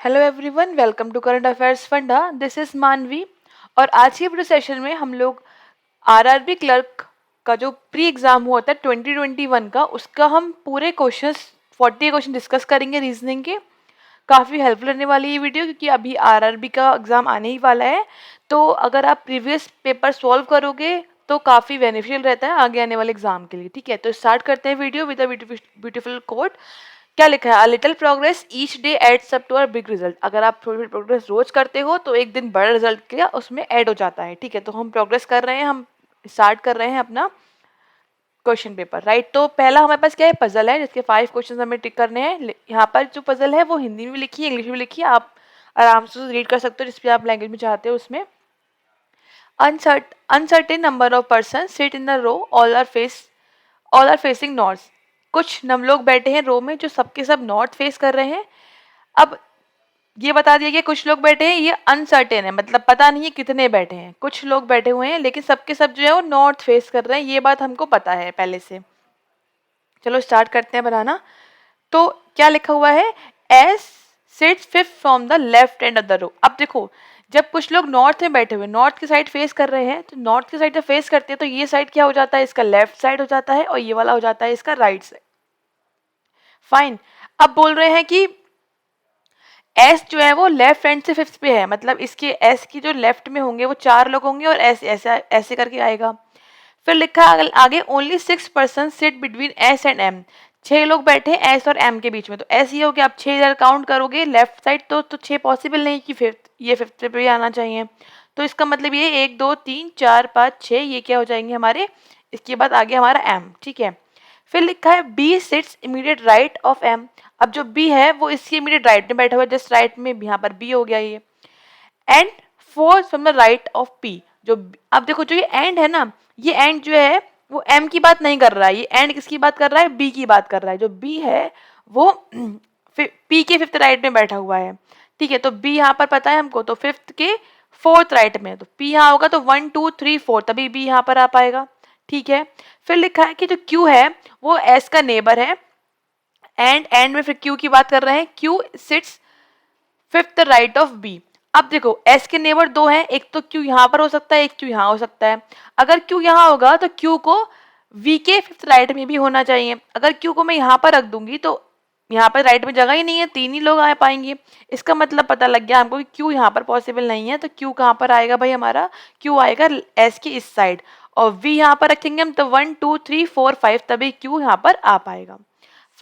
Hello everyone, welcome to current affairs funda. This is Manvi. और आज के वीडियो सेशन में हम लोग आरआरबी क्लर्क का जो प्री एग्जाम हुआ था 2021 का, उसका हम पूरे क्वेश्चंस 40 क्वेश्चन डिस्कस करेंगे रीजनिंग के। काफ़ी हेल्पफुल रहने वाली ये वीडियो, क्योंकि अभी आरआरबी का एग्जाम आने ही वाला है। तो अगर आप प्रीवियस पेपर सॉल्व करोगे तो काफ़ी बेनिफिशियल रहता है आगे आने वाले एग्जाम के लिए। ठीक है, तो स्टार्ट करते हैं video with a beautiful quote. क्या लिखा है? A little progress each day adds up to a big result. अगर आप थोड़ी थोड़ी प्रोग्रेस रोज करते हो तो एक दिन बड़ा रिजल्ट क्या उसमें ऐड हो जाता है। ठीक है, तो हम प्रोग्रेस कर रहे हैं, हम स्टार्ट कर रहे हैं अपना क्वेश्चन पेपर। राइट, तो पहला हमारे पास क्या है? पजल है, जिसके 5 क्वेश्चन हमें टिक करने हैं। यहाँ पर जो पजल है वो हिंदी में भी लिखी है, इंग्लिश में भी लिखी है, आप आराम से रीड कर सकते हो जिस भी आप लैंग्वेज में चाहते हो उसमें। Uncertain number of person sit in the row, all are facing north. कुछ नम लोग बैठे हैं रो में जो सबके सब नॉर्थ फेस कर रहे हैं। अब ये बता दिया कि कुछ लोग बैठे हैं, ये अनसर्टेन है, मतलब पता नहीं है कितने बैठे हैं। कुछ लोग बैठे हुए हैं लेकिन सबके सब जो है वो नॉर्थ फेस कर रहे हैं, ये बात हमको पता है पहले से। चलो स्टार्ट करते हैं बनाना। तो क्या लिखा हुआ है? S sits fifth from the left end of the row. अब देखो, जब कुछ लोग नॉर्थ में बैठे हुए नॉर्थ की साइड फेस कर रहे हैं, तो नॉर्थ की साइड जब फेस करते हैं तो ये साइड क्या हो जाता है? इसका लेफ्ट साइड हो जाता है, और ये वाला हो जाता है इसका राइट साइड। फाइन। अब बोल रहे हैं कि एस जो है वो लेफ्ट हैंड से फिफ्थ पे है, मतलब इसके एस की जो लेफ्ट में होंगे वो 4 लोग होंगे, और ऐसे ऐसे ऐसे करके आएगा। फिर लिखा आगे only 6 person sit between S and M. 6 लोग बैठे एस और एम के बीच में, तो ऐसे ही हो गया। आप 6 इधर काउंट करोगे लेफ्ट साइड तो 6 पॉसिबल नहीं कि फिफ्थ, ये फिफ्थ पे भी आना चाहिए। तो इसका मतलब ये 1 2 3 4 5 6, ये क्या हो जाएंगे हमारे? इसके बाद आगे हमारा एम। ठीक है, फिर लिखा है B sits immediate right of M. अब जो बी है वो इसके इमीडिएट राइट में बैठा हुआ है, जस्ट राइट में, यहाँ पर बी हो गया ये। And four from the right of P. जो अब देखो, जो ये एंड है ना, ये एंड जो है वो एम की बात नहीं कर रहा है, ये एंड किसकी बात कर रहा है? बी की बात कर रहा है। जो बी है वो पी के फिफ्थ राइट में बैठा हुआ है। ठीक है, तो बी यहाँ पर पता है हमको, तो फिफ्थ के फोर्थ राइट में, तो पी यहाँ होगा तो 1 2 3 4, तभी बी यहाँ पर आ पाएगा। ठीक है, फिर लिखा है कि जो क्यू है वो एस का नेबर है, एंड में फिर क्यू की बात कर रहे हैं। Q sits fifth right of B. अब देखो, एस के नेबर 2 हैं, एक तो क्यू यहाँ पर हो सकता है, एक क्यू यहाँ हो सकता है। अगर क्यू यहाँ होगा तो क्यू को वी के फिफ्थ राइट में भी होना चाहिए। अगर क्यू को मैं यहाँ पर रख दूंगी तो यहाँ पर राइट में जगह ही नहीं है, 3 ही लोग आ पाएंगे। इसका मतलब पता लग गया हमको कि क्यू यहाँ पर पॉसिबल नहीं है, तो क्यू कहाँ पर आएगा भाई? हमारा क्यू आएगा एस की इस साइड, और वी यहाँ पर रखेंगे हम तो 1 2 3 4 5, तभी क्यू यहाँ पर आ पाएगा।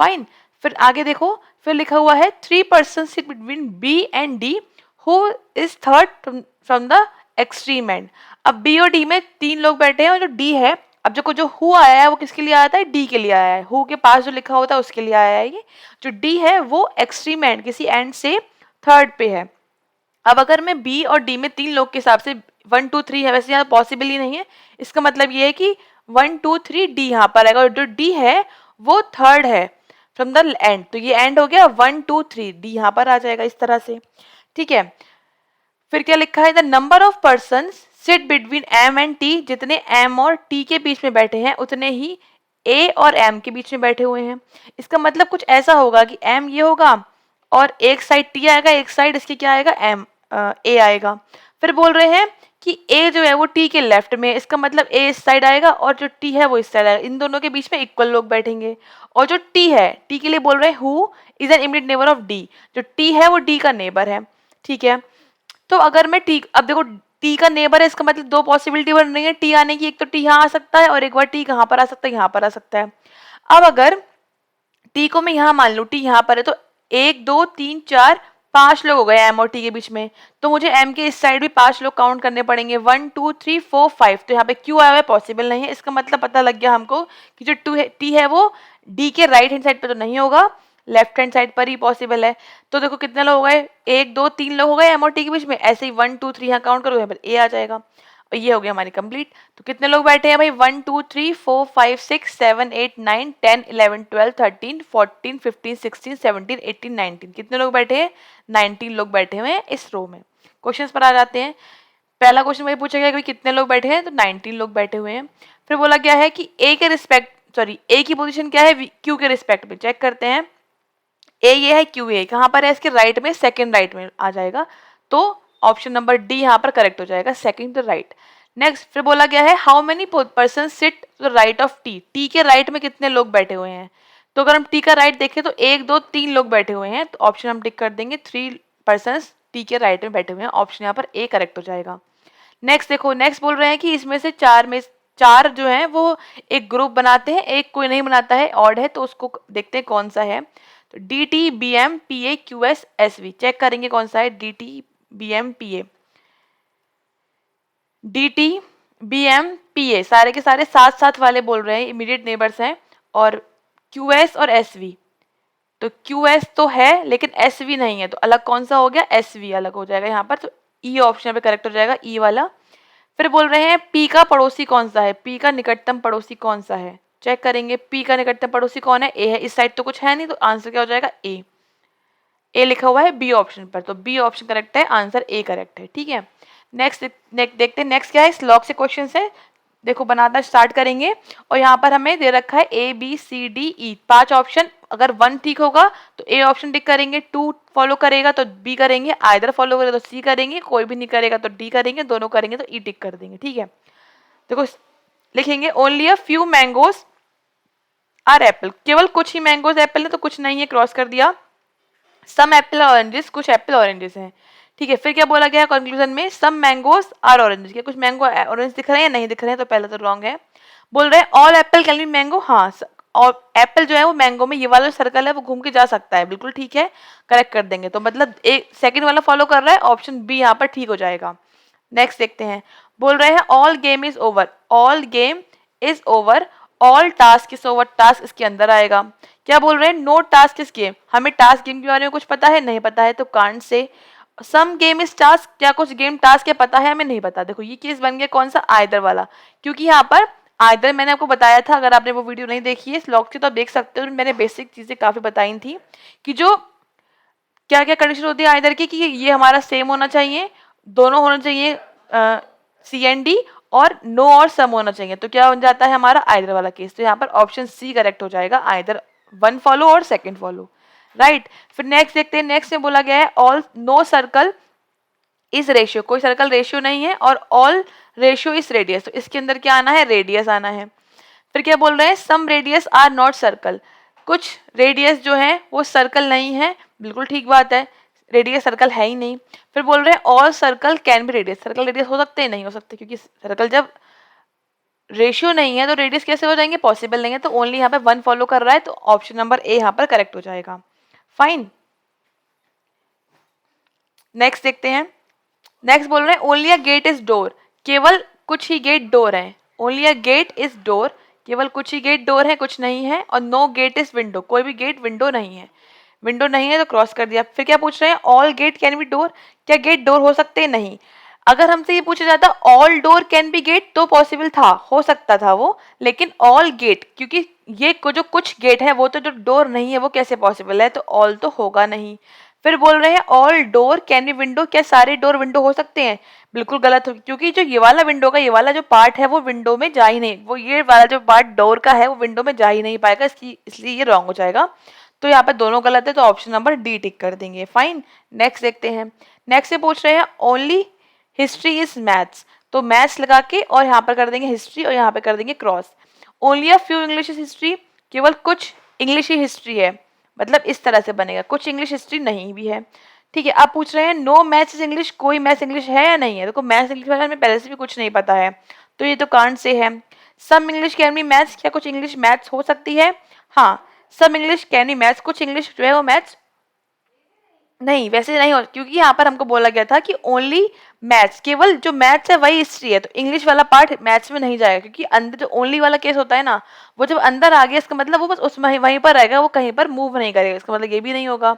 फाइन। फिर आगे देखो, फिर लिखा हुआ है 3 person sit between B and D, who is third from the extreme end. अब बी और डी में 3 लोग बैठे हैं, और जो डी है, अब जो हु आया है वो किसके लिए आया था? डी के लिए आया है। हु के पास जो लिखा होता है उसके लिए आया है। ये जो डी है वो एक्सट्रीम एंड, किसी एंड से थर्ड पे है। अब अगर मैं बी और डी में 3 लोग के हिसाब से 1 2 3 है, वैसे यहाँ पॉसिबल ही नहीं है। इसका मतलब ये है कि 1 2 3 डी यहाँ पर आएगा, और जो डी है वो थर्ड है फ्रॉम द एंड, तो ये एंड हो गया 1 2 3, डी यहाँ पर आ जाएगा इस तरह से। ठीक है, फिर क्या लिखा है? The number of person sit between M and T. जितने एम और टी के बीच में बैठे हैं उतने ही ए और एम के बीच में बैठे हुए हैं। इसका मतलब कुछ ऐसा होगा कि एम ये होगा और एक साइड टी आएगा, एक साइड इसके क्या आएगा? एम ए आएगा। फिर बोल रहे हैं कि ए जो है वो टी के लेफ्ट में, इसका मतलब ए इस साइड आएगा और जो टी है वो इस साइड आएगा। इन दोनों के बीच में इक्वल लोग बैठेंगे। और जो टी है, टी के लिए बोल रहे हैं who is an immediate neighbour of D. जो टी है वो डी का नेबर है। ठीक है, तो अगर मैं टी, अब देखो टी का नेबर है, इसका मतलब 2 पॉसिबिलिटी बन रही है टी आने की। एक तो टी यहाँ आ सकता है, और एक बार टी कहाँ पर आ सकता है? यहाँ पर आ सकता है। अब अगर टी को मैं यहाँ मान लूँ, टी यहाँ पर है, तो 1 2 3 4 5 लोग हो गए एम और टी के बीच में, तो मुझे एम के इस साइड भी 5 लोग काउंट करने पड़ेंगे। 1 2 3 4 5, तो यहाँ पे क्यू आया हुआ है, पॉसिबल नहीं है। इसका मतलब पता लग गया हमको कि जो टू है टी है वो डी के राइट हैंड साइड पे तो नहीं होगा, लेफ्ट हैंड साइड पर ही पॉसिबल है। तो देखो कितने लोग हो गए? 1 2 3 लोग हो गए एम और टी के बीच में। ऐसे ही 1 2 3 यहाँ काउंट करो, यहाँ पर ए आ जाएगा, और ये हो गया हमारी कंप्लीट। तो कितने लोग बैठे हैं भाई? 1 2 3 4 5 6 7 8 9 10 11 12 13 14 15 16 17 18 19, कितने लोग बैठे हैं? 19 लोग बैठे हुए हैं इस रो में। क्वेश्चंस पर आ जाते हैं। पहला क्वेश्चन वही पूछा गया कि कितने लोग बैठे हैं, तो 19 लोग बैठे हुए हैं। फिर बोला गया है कि ए के रिस्पेक्ट, सॉरी ए की पोजीशन क्या है क्यू के रिस्पेक्ट में, चेक करते हैं। ए ये है, क्यू ए कहाँ पर है, इसके राइट में, सेकंड राइट में आ जाएगा। तो ऑप्शन नंबर डी यहाँ पर करेक्ट हो जाएगा, सेकंड टू राइट। नेक्स्ट फिर बोला गया है how many person sit to the right of T, T के राइट में कितने लोग बैठे हुए हैं। तो अगर हम टी का राइट देखें तो 1 2 3 लोग बैठे हुए हैं, तो ऑप्शन हम टिक कर देंगे, 3 पर्सन टी के राइट में बैठे हुए हैं, ऑप्शन यहाँ पर ए करेक्ट हो जाएगा। नेक्स्ट देखो, नेक्स्ट बोल रहे हैं कि इसमें से चार जो हैं वो एक ग्रुप बनाते हैं, एक कोई नहीं बनाता है, ऑड है, तो उसको देखते हैं कौन सा है। तो D T B M P A Q S S V, check करेंगे कौन सा है, D T B M P A, D T B M P A सारे के सारे साथ साथ वाले बोल रहे हैं, इमीडिएट नेबर्स हैं। और क्यू एस और एस वी, तो क्यू एस तो है लेकिन एस वी नहीं है, तो अलग कौन सा हो गया, एस वी अलग हो जाएगा यहाँ पर, तो ई ऑप्शन पे करेक्ट हो जाएगा, ई वाला। फिर बोल रहे हैं पी का पड़ोसी कौन सा है, पी का निकटतम पड़ोसी कौन सा है, चेक करेंगे पी का निकटतम पड़ोसी कौन है, ए है, इस साइड तो कुछ है नहीं, तो आंसर क्या हो जाएगा, ए लिखा हुआ है बी ऑप्शन पर, तो बी ऑप्शन करेक्ट है, आंसर ए करेक्ट है। ठीक है, नेक्स्ट देखते हैं नेक्स्ट क्या है, इस लॉग से क्वेश्चन है। देखो बनाना स्टार्ट करेंगे, और यहाँ पर हमें दे रखा है A B C D E 5 option, अगर 1 ठीक होगा तो ए ऑप्शन टिक करेंगे, 2 फॉलो करेगा तो बी करेंगे, आइदर फॉलो करेगा तो सी करेंगे, कोई भी नहीं करेगा तो डी करेंगे, दोनों करेंगे तो ई टिक कर देंगे। ठीक है, देखो लिखेंगे only a few mangoes are apple, केवल कुछ ही मैंगोज एप्पल है, तो कुछ नहीं है, क्रॉस कर दिया। सम एप्पल ऑरेंजेस, कुछ एप्पल ऑरेंजेस हैं। ठीक है, फिर क्या बोला गया है कंक्लूजन में, सम मैंगोज आर ऑरेंज, क्या कुछ मैंगो ऑरेंज दिख रहे हैं, नहीं दिख रहे हैं, तो पहले तो रॉन्ग है। बोल रहे हैं all Apple can be mango, हाँ, और एप्पल जो है वो मैंगो में, ये वाला सर्कल है वो घूम के जा सकता है, बिल्कुल ठीक है, करेक्ट कर देंगे। तो मतलब एक सेकंड वाला फॉलो कर रहा है, ऑप्शन बी यहाँ पर ठीक हो जाएगा। नेक्स्ट देखते हैं, बोल रहे हैं all game is over, all game is over, all task is over, task इसके अंदर आएगा। क्या बोल रहे हैं, नो टास्क इज गेम, हमें टास्क गेम के बारे में कुछ पता है, नहीं पता है, तो कांट से। सम गेम इज टास्क, क्या कुछ गेम टास्क है, पता है, हमें नहीं पता। देखो ये केस बन गया कौन सा, आइदर वाला, क्योंकि यहाँ पर आइदर मैंने आपको बताया था, अगर आपने वो वीडियो नहीं देखी है इस लॉग की तो आप देख सकते हो, मैंने बेसिक चीजें काफी बताई थी कि जो क्या क्या कंडीशन होती है आइदर की, कि ये हमारा सेम होना चाहिए, दोनों होना चाहिए सी एंड डी, और नो और सम होना चाहिए, तो क्या बन जाता है हमारा आइदर वाला केस। तो यहाँ पर ऑप्शन सी करेक्ट हो जाएगा, आइदर 1 फॉलो और 2nd फॉलो, राइट। फिर नेक्स्ट देखते हैं, नेक्स्ट में बोला गया है all know circle is ratio, कोई सर्कल रेशियो नहीं है, और ऑल रेशियो इज रेडियस, तो इसके अंदर क्या आना है, रेडियस आना है। फिर क्या बोल रहे हैं, सम रेडियस आर नॉट सर्कल, कुछ रेडियस जो है वो सर्कल नहीं है, बिल्कुल ठीक बात है, रेडियस सर्कल है ही नहीं। फिर बोल रहे हैं all circle can be radius, circle radius हो सकते हैं, नहीं हो सकते, क्योंकि सर्कल जब रेशियो नहीं है तो रेडियस कैसे हो जाएंगे, पॉसिबल नहीं है, तो ओनली यहाँ पे 1 फॉलो कर रहा है, तो ऑप्शन नंबर ए यहाँ पर करेक्ट हो जाएगा। फाइन, नेक्स्ट देखते हैं, नेक्स्ट बोल रहे हैं only a gate is door, केवल कुछ ही गेट डोर है, only a gate is door, केवल कुछ ही गेट डोर है, कुछ नहीं है, और नो गेट इज विंडो, कोई भी गेट विंडो नहीं है, विंडो नहीं है तो क्रॉस कर दिया। फिर क्या पूछ रहे हैं, all gate can be door, क्या गेट डोर हो सकते हैं, नहीं। अगर हमसे ये पूछा जाता all door can be gate तो पॉसिबल था, हो सकता था वो, लेकिन ऑल गेट, क्योंकि ये जो कुछ गेट है वो तो जो डोर नहीं है वो कैसे पॉसिबल है, तो ऑल तो होगा नहीं। फिर बोल रहे हैं all door can B window, क्या सारे डोर विंडो हो सकते हैं, बिल्कुल गलत हो, क्योंकि जो ये वाला विंडो का ये वाला जो पार्ट है वो विंडो में जा ही नहीं, वो ये वाला जो पार्ट डोर का है वो विंडो में जा ही नहीं पाएगा, इसलिए ये रॉन्ग हो जाएगा। तो यहाँ पर दोनों गलत है, तो ऑप्शन नंबर डी टिक कर देंगे। फाइन, नेक्स्ट देखते हैं, नेक्स्ट से पूछ रहे हैं ओनली हिस्ट्री इज मैथ्स, तो मैथ्स लगा के और यहाँ पर कर देंगे हिस्ट्री और यहाँ पे कर देंगे cross. Only a few English history, केवल कुछ इंग्लिश ही हिस्ट्री है, मतलब इस तरह से बनेगा, कुछ इंग्लिश हिस्ट्री नहीं भी है। ठीक है, आप पूछ रहे हैं नो मैथ्स इज इंग्लिश, कोई मैथ्स इंग्लिश है या नहीं है, देखो मैथ्स इंग्लिश वाला हमें पहले से भी कुछ नहीं पता है, तो ये तो कांट से है। Some English can be maths, क्या कुछ इंग्लिश मैथ्स हो सकती है, हाँ, some English can be maths, कुछ इंग्लिश जो है वो मैथ्स नहीं, वैसे नहीं हो, क्योंकि यहाँ पर हमको बोला गया था कि ओनली मैथ्स, केवल जो मैथ्स है वही हिस्ट्री है, तो इंग्लिश वाला पार्ट मैथ्स में नहीं जाएगा, क्योंकि अंदर जो ओनली वाला केस होता है ना, वो जब अंदर आ गया इसका मतलब वो बस उसमें वहीं पर रहेगा, वो कहीं पर मूव नहीं करेगा, इसका मतलब ये भी नहीं होगा,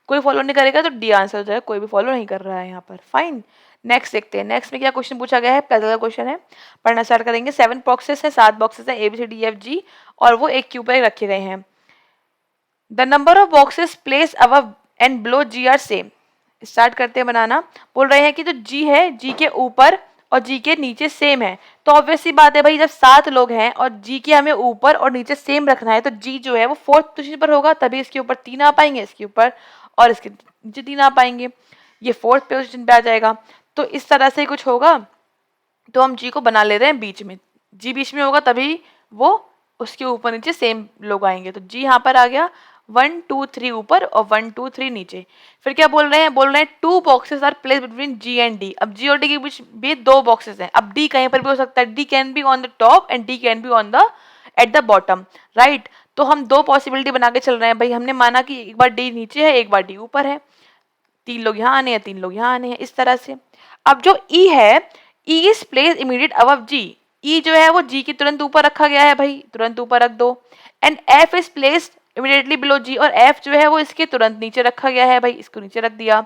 कोई फॉलो नहीं करेगा, तो डी आंसर हो जाएगा, कोई भी फॉलो नहीं कर रहा है यहाँ पर। फाइन, नेक्स्ट देखते हैं, नेक्स्ट में क्या क्वेश्चन पूछा गया है, पहला क्वेश्चन है, पढ़ना स्टार्ट करेंगे। 7 बॉक्सेस है, 7 बॉक्सेस है, ABCDEFG, और वो एक क्यू पर रखे गए हैं। The number of boxes place above and below G are same, start करते हैं बनाना। बोल रहे हैं कि जो जी है, जी के ऊपर और जी के नीचे सेम है, तो ऑब्वियस सी बात है भाई, जब 7 लोग हैं और जी के हमें ऊपर और नीचे सेम रखना है, तो जी जो है वो 4th पोजीशन पर होगा, तभी इसके ऊपर 3 आ पाएंगे, इसके ऊपर और इसके नीचे 3 आ पाएंगे, ये 4th पोजीशन पे आ जाएगा। तो इस तरह से कुछ होगा, तो हम जी को बना ले रहे हैं बीच में, जी बीच में होगा तभी वो उसके ऊपर नीचे सेम लोग आएंगे। तो जी यहाँ पर आ गया, 1 2 3 ऊपर और 1 2 3 नीचे। फिर क्या बोल रहे हैं, बोल रहे हैं 2 boxes are place between G and D. अब जी और डी के बीच भी 2 बॉक्सेस हैं, अब डी कहीं पर भी हो सकता है, D can be on the top and D can be on the at the bottom, right. तो हम 2 पॉसिबिलिटी बना के चल रहे हैं भाई, हमने माना कि एक बार डी नीचे है, एक बार डी ऊपर है, 3 लोग यहाँ आने हैं, 3 लोग यहाँ आने हैं, इस तरह से। अब जो ई है, E is place immediate above G, E जो है वो जी के तुरंत ऊपर रखा गया है भाई, तुरंत ऊपर रख दो। And F is placed immediately below G, और एफ जो है वो इसके तुरंत नीचे रखा गया है भाई, इसको नीचे रख दिया।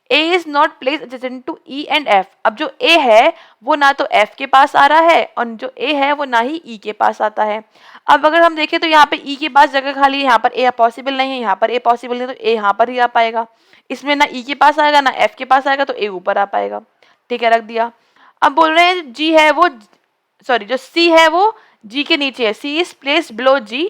A is not place adjacent to E and F, अब जो ए है वो ना तो एफ के पास आ रहा है और जो ए है वो ना ही ई के पास आता है। अब अगर हम देखें तो यहाँ पे ई के पास जगह खाली है, यहाँ पर ए पॉसिबल नहीं है, यहाँ पर ए पॉसिबल नहीं है, तो ए यहाँ पर ही आ पाएगा, इसमें ना ई के पास आएगा ना एफ के पास आएगा, तो ए ऊपर आ पाएगा, ठीक है, रख दिया। अब बोल रहे हैं जी है वो, सॉरी जो सी है वो जी के नीचे है, सी इज प्लेस्ड बिलो जी,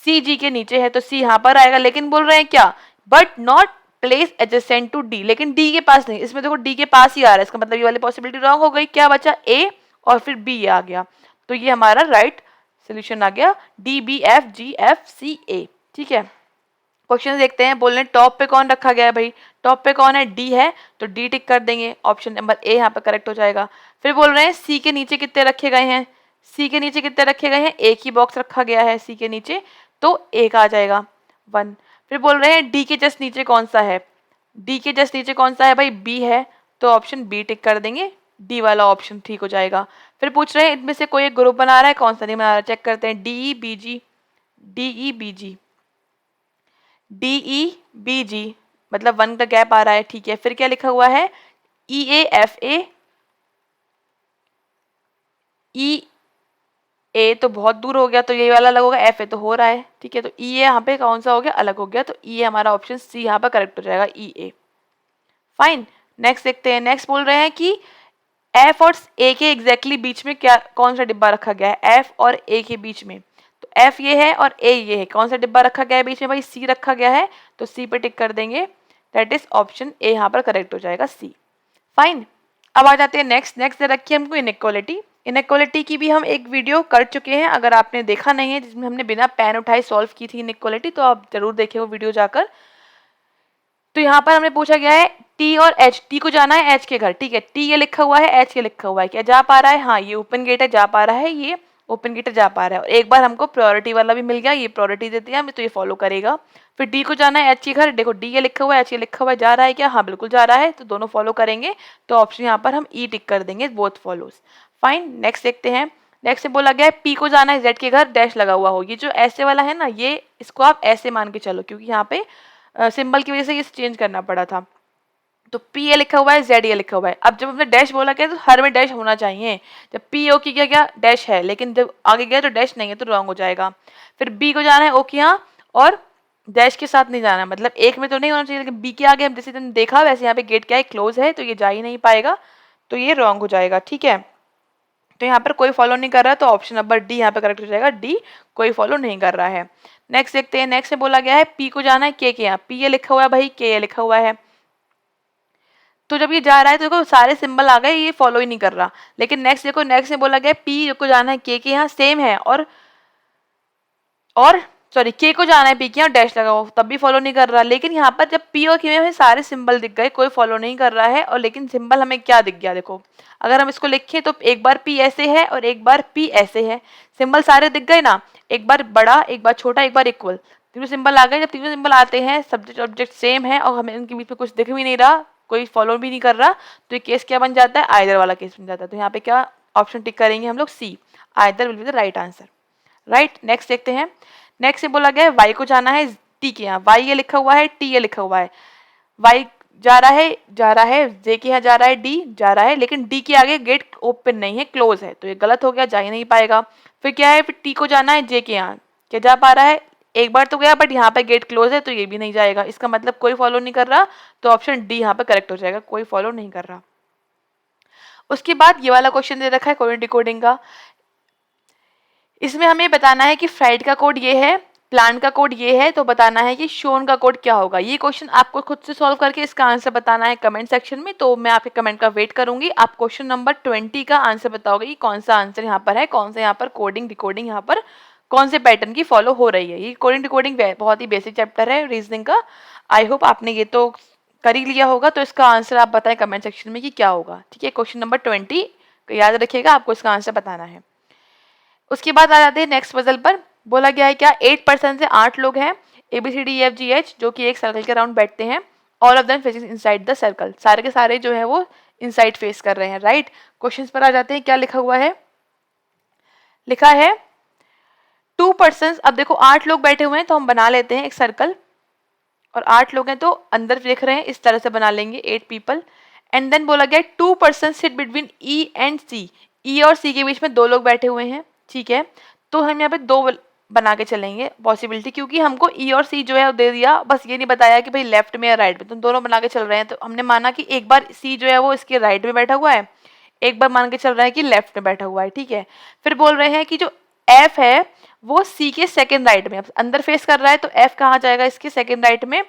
सी जी के नीचे है तो सी यहाँ पर आएगा, लेकिन बोल रहे हैं क्या, but not place adjacent to D, लेकिन डी के पास नहीं, इसमें देखो डी के पास ही आ रहा है, इसका मतलब ये वाली पॉसिबिलिटी रॉन्ग हो गई, क्या बचा ए और फिर बी आ गया, तो ये हमारा राइट सोल्यूशन आ गया, D B F G F C A, ठीक है। क्वेश्चन देखते हैं, बोल रहे हैं टॉप पे कौन रखा गया है भाई, टॉप पे कौन है, डी है, तो डी टिक कर देंगे, ऑप्शन नंबर ए यहाँ पे करेक्ट हो जाएगा। फिर बोल रहे हैं सी के नीचे कितने रखे गए हैं, सी के नीचे कितने रखे गए हैं, एक ही बॉक्स रखा गया है सी के नीचे, तो एक आ जाएगा 1। फिर बोल रहे हैं डी के जस्ट नीचे कौन सा है, डी के जस्ट नीचे कौन सा है भाई, बी है, तो ऑप्शन बी टिक कर देंगे, डी वाला ऑप्शन ठीक हो जाएगा। फिर पूछ रहे हैं इनमें से कोई एक ग्रुप बना रहा है, कौन सा नहीं बना रहा है, चेक करते हैं, डी ई बी जी, डी ई बी जी, डी ई बी जी, मतलब 1 का गैप आ रहा है, ठीक है। फिर क्या लिखा हुआ है, ई ए एफ ई ए तो बहुत दूर हो गया, तो ये वाला अलग होगा, एफ ए तो हो रहा है, ठीक है, तो ई ए यहाँ पे कौन सा हो गया, अलग हो गया, तो ई ए हमारा ऑप्शन सी यहाँ पर करेक्ट हो जाएगा, ई ए। फाइन, नेक्स्ट देखते हैं, नेक्स्ट बोल रहे हैं कि एफ और ए के एग्जैक्टली बीच में क्या कौन सा डिब्बा रखा गया है, एफ और ए के बीच में, तो एफ ये है और ए ये है, कौन सा डिब्बा रखा गया है बीच में भाई, सी रखा गया है, तो सी पे टिक कर देंगे, दैट इज ऑप्शन ए यहाँ पर करेक्ट हो जाएगा, सी। फाइन, अब आ जाते हैं नेक्स्ट, नेक्स्ट दे रखी है हमको इनइक्वालिटी। इनइक्वालिटी की भी हम एक वीडियो कर चुके हैं, अगर आपने देखा नहीं है जिसमें हमने बिना पेन उठाए सॉल्व की थी इनइक्वालिटी, तो आप जरूर देखें वो वीडियो जाकर। तो यहाँ पर हमने पूछा गया है टी और एच, टी को जाना है एच के घर, ठीक है, टी ये लिखा हुआ है, एच ये लिखा हुआ है, क्या जा पा रहा है, हाँ ये ओपन गेट है, जा पा रहा है, ये ओपन गेट जा पा रहा है, और एक बार हमको प्रायोरिटी वाला भी मिल गया, ये प्रायोरिटी देती है हमें, तो ये फॉलो करेगा। फिर डी को जाना है एच के घर, देखो डी ये लिखा हुआ है, एच ये लिखा हुआ है, जा रहा है क्या, हाँ बिल्कुल जा रहा है, तो दोनों फॉलो करेंगे, तो ऑप्शन यहाँ पर हम ई टिक कर देंगे, बोथ फॉलोज। फाइन, नेक्स्ट देखते हैं, नेक्स्ट में बोला गया है पी को जाना है जेड के घर, डैश लगा हुआ हो, ये जो ऐसे वाला है ना, ये इसको आप ऐसे मान के चलो, क्योंकि यहाँ पे सिंबल की वजह से ये चेंज करना पड़ा था, तो पी ए लिखा हुआ है, जेड ए लिखा हुआ है। अब जब हमने डैश बोला गया तो हर में डैश होना चाहिए, जब पी ओ की क्या डैश है, लेकिन जब आगे गया तो डैश नहीं है, तो रॉन्ग हो जाएगा। फिर बी को जाना है ओ के यहाँ और डैश के साथ नहीं जाना, मतलब एक में तो नहीं होना चाहिए, लेकिन बी के आगे हम जैसे तुमने देखा वैसे यहाँ पे गेट क्या है, क्लोज है, तो ये जा ही नहीं पाएगा, तो ये रॉन्ग हो जाएगा, ठीक है। तो यहाँ पर कोई फॉलो नहीं कर रहा है, तो ऑप्शन नंबर डी यहाँ पे करेक्ट हो जाएगा, डी कोई फॉलो नहीं कर रहा है। नेक्स्ट देखते हैं, नेक्स्ट में बोला गया है पी को जाना है के यहाँ, पी ये लिखा हुआ है भाई, के ये लिखा हुआ है, तो जब ये जा रहा है तो देखो सारे सिंबल आ गए, ये फॉलो ही नहीं कर रहा। लेकिन नेक्स्ट देखो, नेक्स्ट में बोला गया पी को जाना है के यहाँ, सेम है, और सॉरी के को जाना है पी के यहाँ, डैश लगा हुआ, तब भी फॉलो नहीं कर रहा। लेकिन यहाँ पर जब पी और के में सारे सिंबल दिख गए, कोई फॉलो नहीं कर रहा है, और लेकिन सिंबल हमें क्या दिख गया, देखो अगर हम इसको लिखें तो एक बार पी ऐसे है और एक बार पी ऐसे है, सिंबल सारे दिख गए ना, एक बार बड़ा, एक बार छोटा, एक बार इक्वल, तीनों सिंबल आ गए। जब तीनों सिंबल आते हैं, सब्जेक्ट ऑब्जेक्ट सेम है और हमें उनके बीच में कुछ दिख भी नहीं रहा, कोई फॉलो भी नहीं कर रहा, तो ये केस क्या बन जाता है, आइदर वाला केस बन जाता है। तो यहाँ पे क्या ऑप्शन टिक करेंगे हम लोग, C, either will be the right answer, right. Next देखते हैं, नेक्स्ट बोला गया है वाई को जाना है टी के यहाँ, वाई ये लिखा हुआ है, टी ये लिखा हुआ है, वाई जा रहा है जे के यहाँ जा रहा है, डी जा रहा है, लेकिन डी के आगे गेट ओपन नहीं है, क्लोज है, तो ये गलत हो गया, जा ही नहीं पाएगा। फिर क्या है, फिर टी को जाना है जे के यहाँ, क्या जा पा रहा है, एक बार तो गया, बट यहाँ पे गेट क्लोज है, तो ये भी नहीं जाएगा, इसका मतलब कोई फॉलो नहीं कर रहा, तो ऑप्शन डी यहाँ पे करेक्ट हो जाएगा, कोई फॉलो नहीं कर रहा। उसके बाद ये वाला क्वेश्चन दे रखा है कोडिंग डिकोडिंग का। इसमें हमें बताना है कि फ्राइड का कोड ये है, प्लांट का कोड ये है, तो बताना है कि शोन का कोड क्या होगा। ये क्वेश्चन आपको खुद से सॉल्व करके इसका आंसर बताना है कमेंट सेक्शन में। तो मैं आपके कमेंट का वेट करूंगी। आप क्वेश्चन नंबर 20 का आंसर बताओगे कि कौन सा आंसर यहाँ पर है, कौन सा यहाँ पर कोडिंग डिकोडिंग यहाँ पर कौन से पैटर्न की फॉलो हो रही है। ये कोडिंग डिकोडिंग बहुत ही बेसिक चैप्टर है रीजनिंग का। आई होप आपने ये तो कर ही लिया होगा। तो इसका आंसर आप बताएं कमेंट सेक्शन में कि क्या होगा। ठीक है, क्वेश्चन नंबर 20 याद रखिएगा, आपको इसका आंसर बताना है। उसके बाद आ जाते हैं नेक्स्ट पजल पर। बोला गया है क्या 8% से 8 लोग हैं ABCDEFGH जो कि एक सर्कल के अराउंड बैठते हैं। All of them facing inside the circle, सारे के सारे जो है वो इनसाइड फेस कर रहे हैं। राइट, क्वेश्चंस पर आ जाते हैं। क्या लिखा हुआ है, लिखा है 2 पर्सन। अब देखो 8 लोग बैठे हुए हैं तो हम बना लेते हैं एक सर्कल, और 8 लोग हैं तो अंदर देख रहे हैं, इस तरह से बना लेंगे 8 पीपल। एंड देन बोला गया 2 person sit between E and C, E और C के बीच में 2 लोग बैठे हुए हैं। ठीक है, तो हम यहाँ पे 2 बना के चलेंगे पॉसिबिलिटी, क्योंकि हमको E और C जो है वो दे दिया, बस ये नहीं बताया कि भाई लेफ्ट में या राइट में, तो दोनों बना के चल रहे हैं। तो हमने माना कि एक बार C जो है वो इसके राइट में बैठा हुआ है, एक बार मान के चल रहा है कि लेफ्ट में बैठा हुआ है। ठीक है, फिर बोल रहे हैं कि जो F है वो C के सेकेंड राइट में, अंदर फेस कर रहा है तो F कहाँ जाएगा, इसके सेकेंड राइट में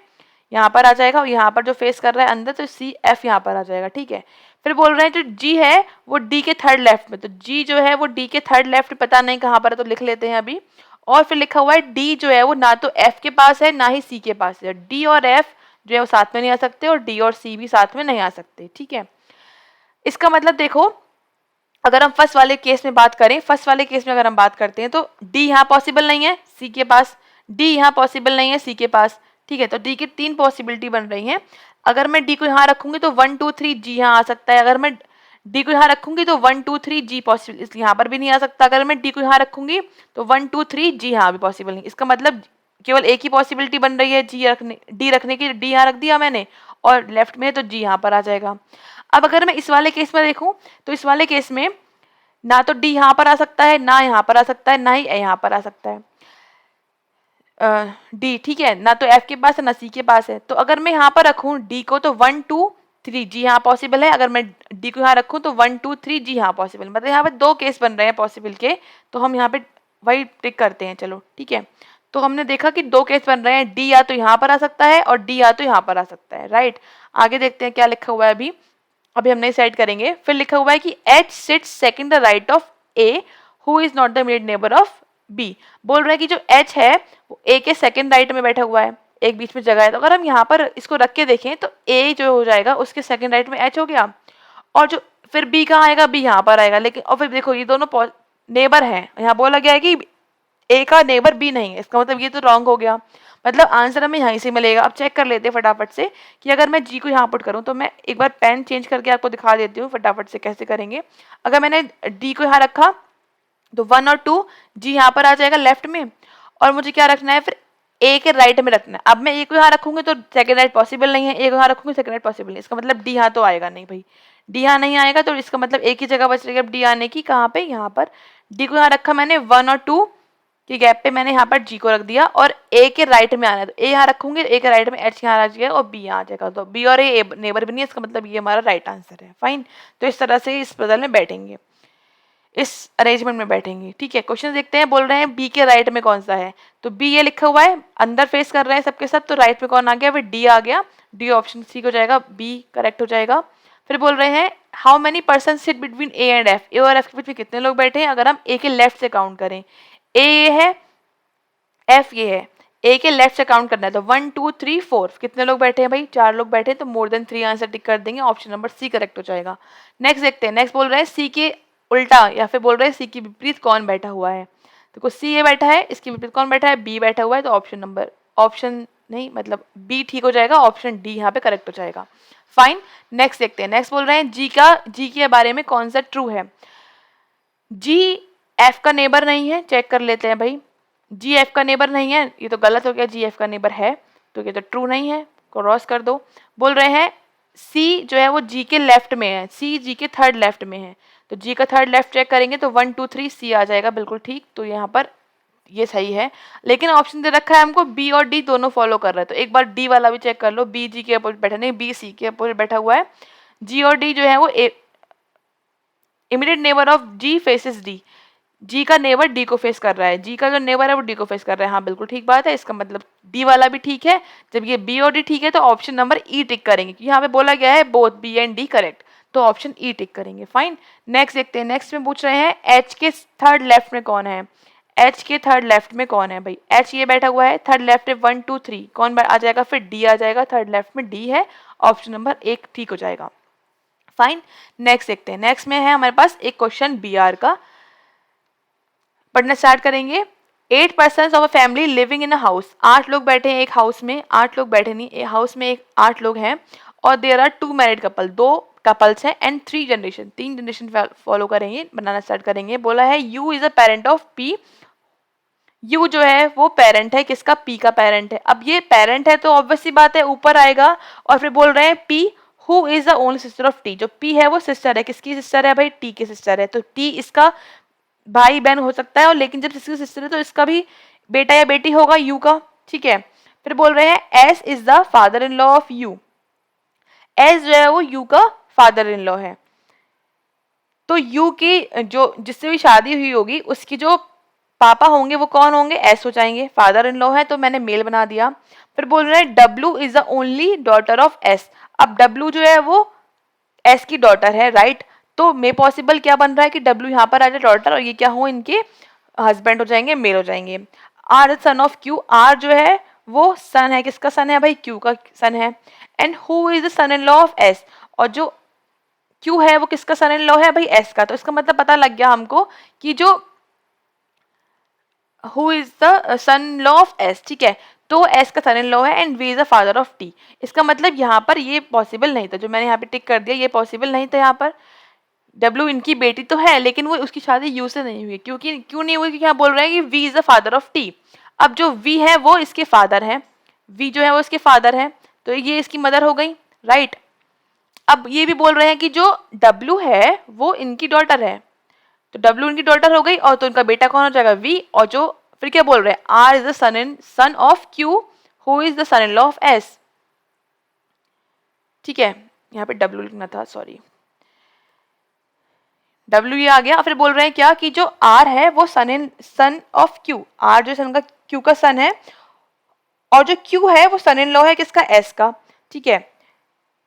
यहाँ पर आ जाएगा, और यहाँ पर जो फेस कर रहा है अंदर तो CF यहाँ पर आ जाएगा। ठीक है, फिर बोल रहे हैं जो G है वो D के थर्ड लेफ्ट में, तो G जो है वो D के थर्ड लेफ्ट पता नहीं कहाँ पर है, तो लिख लेते हैं अभी। और फिर लिखा हुआ है D जो है वो ना तो F के पास है ना ही C के पास है। D और F जो है वो साथ में नहीं आ सकते, और D और C भी साथ में नहीं आ सकते। ठीक है, इसका मतलब देखो, अगर हम फर्स्ट वाले केस में बात करें, फर्स्ट वाले केस में अगर हम बात करते हैं तो D यहाँ पॉसिबल नहीं है C के पास, D यहाँ पॉसिबल नहीं है C के पास। ठीक है, तो D की 3 पॉसिबिलिटी बन रही हैं। अगर मैं D को यहाँ रखूंगी तो 1 2 3 G यहाँ आ सकता है। अगर मैं D को यहाँ रखूंगी तो 1 2 3 G पॉसिबल, इसलिए यहाँ पर भी नहीं आ सकता। अगर मैं D को यहाँ रखूंगी तो 1 2 3 G यहाँ भी पॉसिबल नहीं। इसका मतलब केवल एक ही पॉसिबिलिटी बन रही है D रखने की, D यहाँ रख दिया मैंने, और लेफ्ट में है तो G यहाँ पर आ जाएगा। अब अगर मैं इस वाले केस में देखूं तो इस वाले केस में ना तो D यहाँ पर आ सकता है, ना यहाँ पर आ सकता है, ना ही A यहाँ पर आ सकता है। D ठीक है, ना तो F के पास है ना C के पास है। तो अगर मैं यहाँ पर रखूँ D को तो 1 2 3 G यहाँ पॉसिबल है। अगर मैं D को यहाँ रखूँ तो 1 2 3 G यहाँ पॉसिबल, मतलब यहाँ पे 2 केस बन रहे हैं पॉसिबल के, तो हम यहाँ पे वही टिक करते हैं। चलो ठीक है, तो हमने देखा कि 2 केस बन रहे हैं, D या तो यहाँ पर आ सकता है और D या तो यहाँ पर आ सकता है। राइट, आगे देखते हैं क्या लिखा हुआ है। अभी हम नहीं साइड करेंगे। फिर लिखा हुआ है कि H sits second the right of A who is not the immediate neighbour of B। बोल रहे हैं कि जो H है वो A के सेकंड राइट में बैठा हुआ है, एक बीच में जगह है। तो अगर हम यहाँ पर इसको रख के देखें तो A जो हो जाएगा उसके सेकंड राइट में H हो गया, और जो फिर B कहाँ आएगा, B यहाँ पर आएगा। लेकिन और फिर देखो ये दोनों नेबर हैं, यहाँ बोला गया है कि A का नेबर B नहीं है, इसका मतलब ये तो रॉन्ग हो गया। मतलब आंसर हमें यहीं से मिलेगा। अब चेक कर लेते हैं फटाफट से कि अगर मैं G को यहाँ पुट करूँ, तो मैं एक बार पेन चेंज करके आपको दिखा देती हूँ फटाफट से कैसे करेंगे। अगर मैंने D को यहाँ रखा तो 1 और 2 G यहाँ पर आ जाएगा लेफ्ट में, और मुझे क्या रखना है फिर A के राइट में रखना है। अब मैं A को यहाँ रखूंगी तो सेकंड राइट पॉसिबल नहीं है, A को यहाँ रखूंगी सेकंड राइट पॉसिबल नहीं, इसका मतलब D यहाँ तो आएगा नहीं भाई, D यहाँ नहीं आएगा। तो इसका मतलब एक ही जगह बच रही है अब D आने की, कहाँ पे, यहाँ पर। D को यहाँ रखा मैंने 1 और 2 के गैप पे, मैंने यहाँ पर G को रख दिया, और A के राइट में आना है तो A यहाँ रखूंगी, A के राइट में H यहाँ आ जाएगा और B यहाँ आ जाएगा। तो B और A नेबर भी नहीं है, इसका मतलब ये हमारा राइट आंसर है। फाइन, तो इस तरह से इस पजल में बैठेंगे, इस अरेंजमेंट में बैठेंगे। ठीक है, क्वेश्चन देखते हैं। बोल रहे हैं B के राइट में कौन सा है, तो B ये लिखा हुआ है, अंदर फेस कर रहे हैं सबके सब, तो राइट में कौन आ गया, फिर D आ गया, D ऑप्शन C हो जाएगा, B करेक्ट हो जाएगा। फिर बोल रहे हैं how many person sit between A and F, A और F के बीच में कितने लोग बैठे हैं। अगर हम A के लेफ्ट से काउंट करें, A ये है, F ये है, A के लेफ्ट से काउंट करना है तो 1 2 3 4, कितने लोग बैठे हैं भाई, 4 लोग बैठे हैं, तो मोर देन 3 आंसर टिक कर देंगे, ऑप्शन नंबर C करेक्ट हो जाएगा। नेक्स्ट देखते हैं। नेक्स्ट बोल रहे हैं C के उल्टा, या फिर बोल रहे हैं C के विपरीत कौन बैठा हुआ है। देखो C ये बैठा है, इसके विपरीत कौन बैठा है, B बैठा हुआ है, तो ऑप्शन नहीं मतलब B ठीक हो जाएगा, ऑप्शन D यहाँ पे करेक्ट हो जाएगा। फाइन, नेक्स्ट देखते हैं। नेक्स्ट बोल रहे हैं G के बारे में कौन सा ट्रू है। G F का नेबर नहीं है, चेक कर लेते हैं भाई। G F का नेबर नहीं है, ये तो गलत हो गया, G F का नेबर है तो ये तो ट्रू नहीं है, क्रॉस कर दो। बोल रहे हैं C जो है वो G के लेफ्ट में है, C G के थर्ड लेफ्ट में है, तो G का थर्ड लेफ्ट चेक करेंगे तो 1 2 3 C आ जाएगा, बिल्कुल ठीक। तो यहाँ पर ये सही है, लेकिन ऑप्शन दे रखा है हमको B और D दोनों फॉलो कर रहे हैं, तो एक बार D वाला भी चेक कर लो। B G के अपोजिट बैठा नहीं, B C के अपोजिट बैठा हुआ है। G और D जो है वो immediate neighbour of G faces D, G का नेबर डी को फेस कर रहा है, जी का जो नेबर है वो डी को फेस कर रहा है। हाँ बिल्कुल ठीक बात है, इसका मतलब डी वाला भी ठीक है। जब ये बी और डी ठीक है तो ऑप्शन नंबर ई टिक करेंगे, यहाँ पे बोला गया है both B and D correct, तो ऑप्शन ई टिक करेंगे। फाइन, नेक्स्ट देखते हैं। नेक्स्ट में पूछ रहे हैं एच के थर्ड लेफ्ट में कौन है, एच के थर्ड लेफ्ट में कौन है भाई, एच ये बैठा हुआ है, थर्ड लेफ्ट में 1 2 3 कौन आ जाएगा, फिर डी आ जाएगा, थर्ड लेफ्ट में डी है, ऑप्शन नंबर एक ठीक हो जाएगा। फाइन, नेक्स्ट देखते हैं। नेक्स्ट में है हमारे पास एक क्वेश्चन बी आर का, पढ़ना स्टार्ट करेंगे। 8 person of a family living in a house, 8 लोग बैठे हैं एक हाउस में, 8 लोग बैठे नहीं, एक हाउस में एक 8 लोग हैं, और there are 2 married couple, 2 couples हैं, एंड 3 जनरेशन, 3 जनरेशन फॉलो करेंगे, बनाना स्टार्ट करेंगे। बोला है U is a parent of P, U जो है वो पेरेंट है किसका, पी का पेरेंट है। अब ये पेरेंट है तो ऑब्वियसली बात है ऊपर आएगा, और फिर बोल रहे हैं P who is the only sister of T, जो पी है वो सिस्टर है, किसकी सिस्टर है भाई, टी की सिस्टर है, तो टी इसका भाई बहन हो सकता है, और लेकिन जब इसकी सिस्टर है तो इसका भी बेटा या बेटी होगा यू का, ठीक है। फिर बोल रहे हैं S is the father in law of you, S जो है वो यू का फादर इन लॉ है, तो यू की जो जिससे भी शादी हुई होगी उसकी जो पापा होंगे वो कौन होंगे, एस हो जाएंगे, फादर इन लॉ है तो मैंने मेल बना दिया। फिर बोल रहे हैं W is the only daughter of S, अब डब्ल्यू जो है वो एस की डॉटर है, राइट, तो मे पॉसिबल क्या बन रहा है कि डब्ल्यू यहाँ पर आ जाए डॉटर, और ये क्या हो, इनके हस्बैंड हो जाएंगे, मेल हो जाएंगे। R son of Q, R जो है वो सन है, किसका सन है भाई, क्यू का सन है, and who is the son in law of S, और जो क्यू है वो किसका सन इन लॉ है भाई, एस का, तो इसका मतलब पता लग गया हमको कि जो who is the son in law of S, ठीक है, तो एस का सन इन लॉ है, and V is the father of T. इसका मतलब यहाँ पर ये पॉसिबल नहीं था, जो मैंने यहाँ पे टिक कर दिया ये पॉसिबल नहीं था, यहाँ पर डब्ल्यू इनकी बेटी तो है लेकिन वो उसकी शादी यू से नहीं हुई, क्योंकि क्यों नहीं हुई, क्योंकि यहाँ बोल रहे हैं कि V is the father of T. अब जो वी है वो इसके फादर है, वी जो है वो इसके फादर है, तो ये इसकी मदर हो गई, राइट। अब ये भी बोल रहे हैं कि जो डब्ल्यू है वो इनकी डॉटर है, तो डब्ल्यू इनकी डॉटर हो गई, और तो इनका बेटा कौन हो जाएगा, वी, और जो फिर क्या बोल रहे हैं R is the son of Q who is the son in law of S, ठीक है, यहाँ पे डब्ल्यू लिखना था, सॉरी, डब्ल्यू ये आ गया। फिर बोल रहे हैं क्या कि जो आर है वो सन ऑफ क्यू, आर जो सन का क्यू का सन है, और जो क्यू है वो सन इन लॉ है किसका, एस का, ठीक है,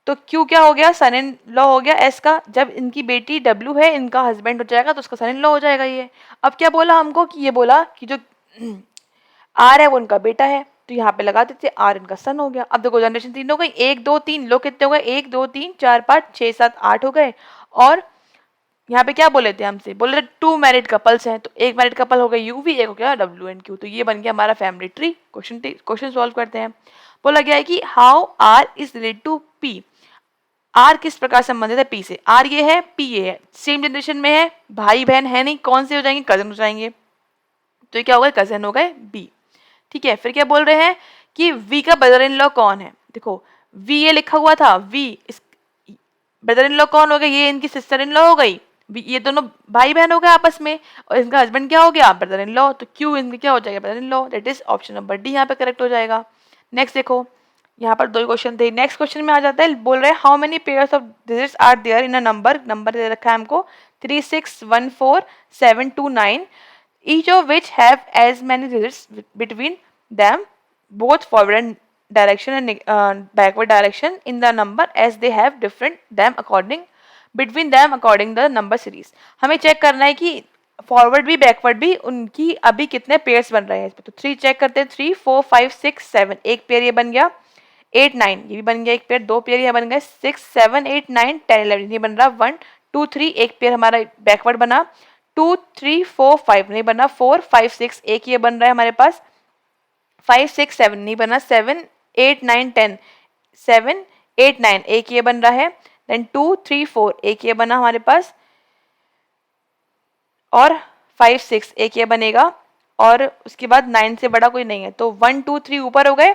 तो क्यू क्या हो गया, सन इन लॉ हो गया एस का, जब इनकी बेटी डब्ल्यू है इनका हस्बैंड हो जाएगा तो उसका सन इन लॉ हो जाएगा ये। अब क्या बोला हमको कि ये बोला कि जो आर है वो उनका बेटा है, तो यहाँ पे लगा देते आर इनका सन हो गया। अब देखो जनरेशन 3 हो गई, 1 2 3 लोग कितने हो गए, 1 2 3 4 5 6 7 8 हो गए, और यहाँ पे क्या बोले थे हमसे, बोले थे 2 मैरिड कपल्स हैं, तो एक मैरिड कपल हो गया यू वी, एक हो गया डब्ल्यू एंड क्यू, तो ये बन गया हमारा फैमिली ट्री। क्वेश्चन सॉल्व करते हैं। बोला गया है कि how R is related to P, R किस प्रकार संबंधित है पी से, आर ये है पी ये है, सेम जनरेशन में है, भाई बहन है नहीं, कौन से हो जाएंगे, कजन हो जाएंगे, तो ये क्या हो गए, कजन हो गए बी, ठीक है। फिर क्या बोल रहे हैं कि वी का ब्रदर इन लॉ कौन है, देखो वी ये लिखा हुआ था, वी ब्रदर इन लॉ कौन हो गया, ये इनकी सिस्टर इन लॉ हो गई, ये दोनों भाई बहन हो गए आपस में, और इनका हस्बैंड क्या हो गया, ब्रदर इन लॉ, तो क्यू इनका क्या हो जाएगा, brother in law, that is option number D यहाँ पे करेक्ट हो जाएगा। नेक्स्ट देखो, यहाँ पर 2 क्वेश्चन थे, नेक्स्ट क्वेश्चन में आ जाता है, बोल रहे हैं how many pairs of digits are there in a number, number दे रखा है हमको 3 6 1 4 7 2 9, each of which have as many digits between them both forward and direction and backward direction in the number as they have different them according between them according the number series। हमें check करना है कि forward भी backward भी उनकी अभी कितने pairs बन रहे हैं, तो 3 चेक करते हैं, 3 4 5 6 7, एक पेयर ये बन गया, 8 9 ये भी बन गया एक पेयर, 2 पेयर ये बन गए, 6 7 8 9 10 11 ये बन रहा, 1 2 3 एक पेयर हमारा बैकवर्ड बना, 2 3 4 5 नहीं बना, 4 5 6 एक ये बन रहा है हमारे पास, 5 6 7 नहीं बना, 7 8 9 10 7 8 9 एक ये बन रहा है, देन 2 3 4 एक ये बना हमारे पास, और 5 6 एक ये बनेगा, और उसके बाद 9 से बड़ा कोई नहीं है, तो 1 2 3 ऊपर हो गए,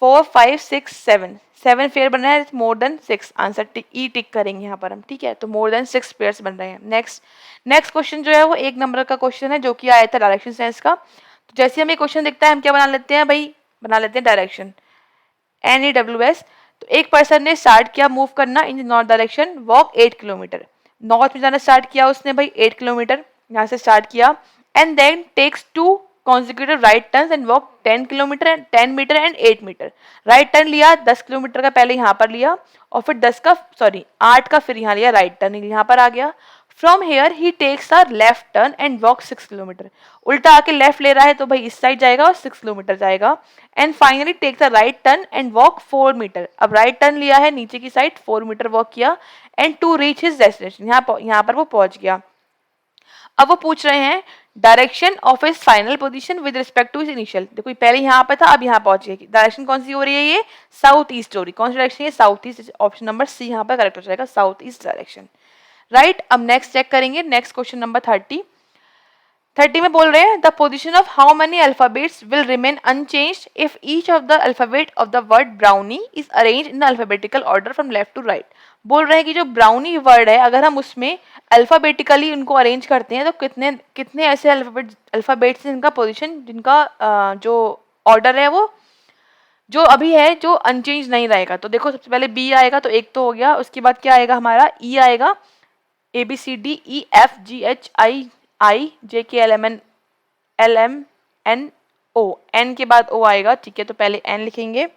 4 5 6 7 7 पेयर बन रहा है, मोर देन 6, आंसर ई टिक करेंगे यहाँ पर हम, ठीक है, तो मोर देन 6 पेयर्स बन रहे हैं। नेक्स्ट क्वेश्चन जो है वो 1 नंबर का क्वेश्चन है, जो कि आया था डायरेक्शन सेंस का, तो जैसे हमें क्वेश्चन दिखता है हम क्या बना लेते हैं भाई, बना लेते हैं डायरेक्शन NEWS। तो एक पर्सन ने स्टार्ट किया मूव करना in north direction, walk 8 kilometre, north में जाना स्टार्ट किया उसने भाई 8 किलोमीटर यहाँ से स्टार्ट किया, and then takes 2 consecutive right turns and walk 10 kilometre and 10 metre and 8 metre. Right turn लिया 10 किलोमीटर का पहले यहाँ पर लिया, और फिर 8 का फिर यहाँ लिया राइट टर्न, यहाँ पर आ गया। From here he takes a left turn and walk 6 kilometre. उल्टा आके लेफ्ट ले रहा है तो भाई इस साइड जाएगा और 6 किलोमीटर जाएगा। And finally takes a right turn and walk 4 metre. अब राइट टर्न लिया है नीचे की साइड, 4 मीटर वॉक किया and to reach his destination, यहाँ पर वो पहुंच गया। अब वो पूछ रहे हैं direction of his final position with respect to his initial. देखो पहले यहाँ पे था, अब यहाँ पहुंच गया। डायरेक्शन कौन सी हो रही है, ये साउथ ईस्ट हो रही। कौन सी डायरेक्शन है, south east. Option number C यहाँ पर करेक्ट हो जाएगा, साउथ ईस्ट डायरेक्शन, राइट। अब नेक्स्ट चेक करेंगे, नेक्स्ट क्वेश्चन नंबर 30 में बोल रहे हैं the position of how many alphabets will remain unchanged if each of the alphabet of the word brownie is arrange in the alphabetical order from left to right. बोल रहे हैं कि जो brownie word है अगर हम उसमें अल्फाबेटिकली उनको अरेंज करते हैं तो कितने कितने ऐसे अल्फाबेट्स जिनका पोजीशन, जिनका जो ऑर्डर है वो जो अभी है जो अनचेंज नहीं रहेगा। तो देखो सबसे पहले बी आएगा तो एक तो हो गया, उसके बाद क्या आएगा हमारा, ई आएगा, A B C D E F G H I J K L M N O, N के बाद ओ आएगा, ठीक है। तो पहले एन लिखेंगे,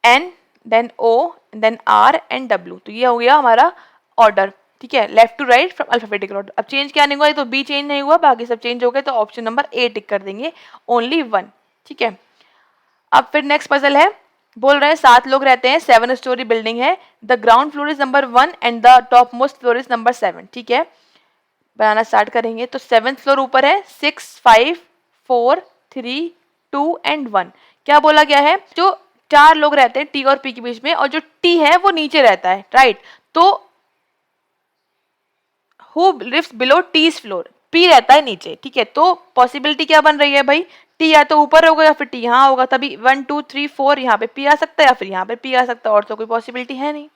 N then O then R and W. तो ये हो गया हमारा ऑर्डर, ठीक है, left to right from alphabetical order. अब चेंज क्या नहीं हुआ, तो बी चेंज नहीं हुआ, बाकी सब चेंज हो गए। तो ऑप्शन नंबर ए टिक कर देंगे, ओनली 1, ठीक है। अब फिर नेक्स्ट पजल है, बोल रहे हैं 7 लोग रहते हैं, 7 स्टोरी बिल्डिंग है, the ground floor is number 1 and the top most floor is number 7, ठीक है। बनाना स्टार्ट करेंगे तो 7th फ्लोर ऊपर है, 6 5 4 3 2 एंड 1। क्या बोला गया है, जो 4 लोग रहते हैं टी और पी के बीच में, और जो टी है वो नीचे रहता है, राइट। तो who lives below T's floor, P रहता है नीचे, ठीक है। तो पॉसिबिलिटी क्या बन रही है भाई, टी या तो ऊपर होगा या फिर टी यहाँ होगा, तभी 1 2 3 4 यहाँ पे पी आ सकता है या फिर यहाँ पे पी आ सकता है, और तो कोई पॉसिबिलिटी है नहीं।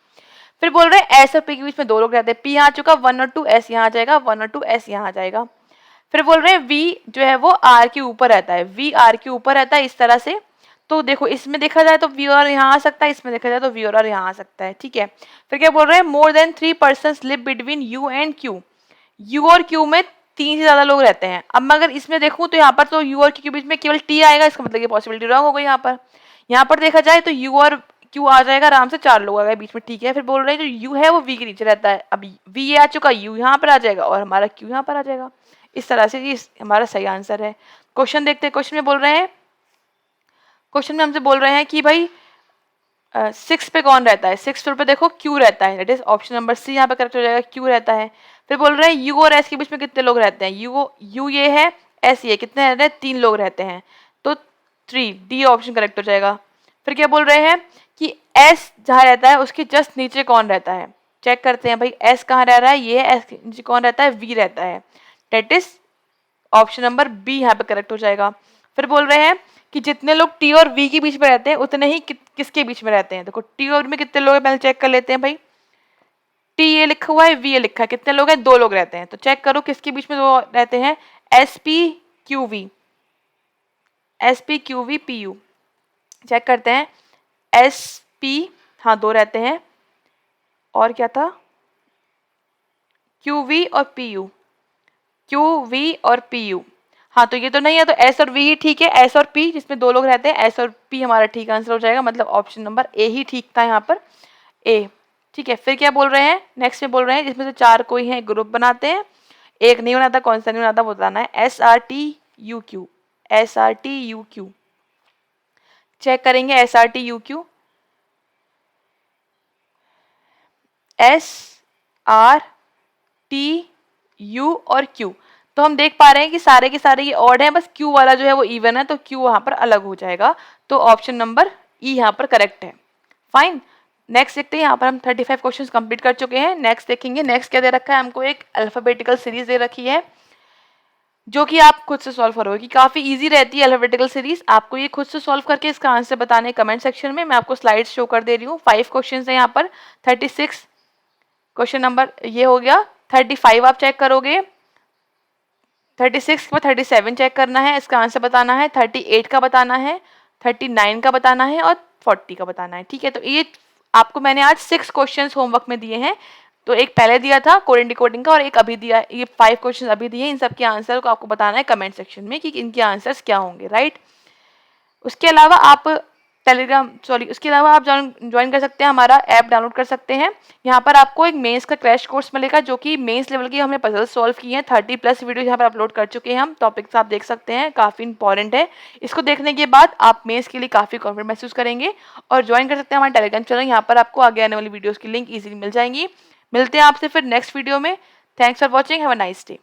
फिर बोल रहे हैं एस और पी के बीच में 2 लोग रहते हैं, पी यहाँ आ चुका, 1 और 2 एस यहाँ आ जाएगा, 1 और 2 एस यहाँ आ जाएगा। फिर बोल रहे हैं वी जो है वो आर के ऊपर रहता है, वी आर के ऊपर रहता है इस तरह से। तो देखो इसमें देखा जाए तो वी और यहाँ आ सकता है, इसमें देखा जाए तो वी और यहाँ आ सकता है, ठीक है। फिर क्या बोल रहे हैं, more than 3 persons live between you and Q, you और क्यू में 3 से ज्यादा लोग रहते हैं। अब मैं अगर इसमें देखूं तो यहाँ पर तो यू और क्यू के बीच में केवल टी आएगा, इसका मतलब ये पॉसिबिलिटी रॉन्ग हो गई। यहाँ पर देखा जाए तो यू और क्यू आ जाएगा आराम से, 4 लोग आ गए बीच में, ठीक है। फिर बोल रहे हैं जो यू है वो वी के नीचे रहता है, अब वी ये आ चुका, यू यहाँ पर आ जाएगा और हमारा क्यू यहाँ पर आ जाएगा। इस तरह से ये हमारा सही आंसर है। क्वेश्चन देखते हैं, क्वेश्चन में बोल रहे हैं, क्वेश्चन में हमसे बोल रहे हैं कि भाई 6 पे कौन रहता है, 6 फ्लोर पे देखो क्यू रहता है, that is option number C यहाँ पे करेक्ट हो जाएगा, क्यू रहता है। फिर बोल रहे हैं यू और एस के बीच में कितने लोग रहते हैं, यू ये है, एस ये, कितने रहते हैं, 3 लोग रहते हैं, तो 3, डी ऑप्शन करेक्ट हो जाएगा। फिर क्या बोल रहे हैं कि एस जहाँ रहता है उसके जस्ट नीचे कौन रहता है, चेक करते हैं भाई एस कहाँ रह रहा है, ये एस के नीचे कौन रहता है, वी रहता है, that is option number B यहाँ पे करेक्ट हो जाएगा। फिर बोल रहे हैं कि जितने लोग टी और वी के बीच में रहते हैं उतने ही किसके बीच में रहते हैं। देखो टी और में कितने लोग हैं पहले चेक कर लेते हैं भाई, टी ये लिखा हुआ है, वी ये लिखा है, कितने लोग हैं, 2 लोग रहते हैं। तो चेक करो किसके बीच में 2 रहते हैं, S P Q V, S P Q V P U, check करते हैं, एस पी हाँ 2 रहते हैं, और क्या था, क्यू वी और पी यू, क्यू वी और पी यू, हाँ तो ये तो नहीं है, तो एस और वी ही ठीक है, एस और पी जिसमें 2 लोग रहते हैं, एस और पी हमारा ठीक आंसर हो जाएगा, मतलब ऑप्शन नंबर ए ही ठीक था यहाँ पर, ए, ठीक है। फिर क्या बोल रहे हैं, नेक्स्ट में बोल रहे हैं इसमें से 4 कोई है ग्रुप बनाते हैं, एक नहीं बनाता, कौन सा नहीं बनाता वो बताना है, S R T U Q, S R T U Q, check करेंगे S R T U Q, S R T U और क्यू। तो हम देख पा रहे हैं कि सारे के सारे ये ऑड हैं, बस क्यू वाला जो है वो इवन है, तो क्यू वहां पर अलग हो जाएगा, तो ऑप्शन नंबर ई यहाँ पर करेक्ट है। फाइन, नेक्स्ट देखते हैं, यहाँ पर हम 35 क्वेश्चंस कंप्लीट कर चुके हैं। नेक्स्ट देखेंगे, नेक्स्ट क्या दे रखा है हमको, एक अल्फाबेटिकल सीरीज दे रखी है जो कि आप खुद से सॉल्व करोगे, काफी इजी रहती है अल्फाबेटिकल सीरीज, आपको ये खुद से सॉल्व करके इसका आंसर बताने कमेंट सेक्शन में, मैं आपको स्लाइड्स शो कर दे रही हूँ। 5 क्वेश्चन है यहाँ पर, 36 क्वेश्चन नंबर ये हो गया, 35 आप चेक करोगे, 36 के बाद 37 चेक करना है, इसका आंसर बताना है, 38 का बताना है, 39 का बताना है और 40 का बताना है, ठीक है। तो ये आपको मैंने आज 6 क्वेश्चंस होमवर्क में दिए हैं, तो एक पहले दिया था कोडिंग डिकोडिंग का और एक अभी दिया, ये 5 क्वेश्चन अभी दिए। इन सब के आंसर को आपको बताना है कमेंट सेक्शन में कि इनके आंसर्स क्या होंगे, राइट। उसके अलावा आप उसके अलावा आप ज्वाइन कर सकते हैं, हमारा ऐप डाउनलोड कर सकते हैं। यहाँ पर आपको एक मेंस का क्रैश कोर्स मिलेगा, जो कि मेंस लेवल की हमने पजल सॉल्व की हैं। 30+ वीडियो यहाँ पर अपलोड कर चुके हैं हम, टॉपिक्स आप देख सकते हैं, काफ़ी इंपॉर्टेंट है। इसको देखने के बाद आप मेंस के लिए काफ़ी कॉन्फिडेंट महसूस करेंगे और ज्वाइन कर सकते हैं हमारे टेलीग्राम चैनल। यहाँ पर आपको आगे आने वाली वीडियोज़ की लिंक ईजिली मिल जाएंगी। मिलते हैं आपसे फिर नेक्स्ट वीडियो में। Thanks for watching, have a nice day.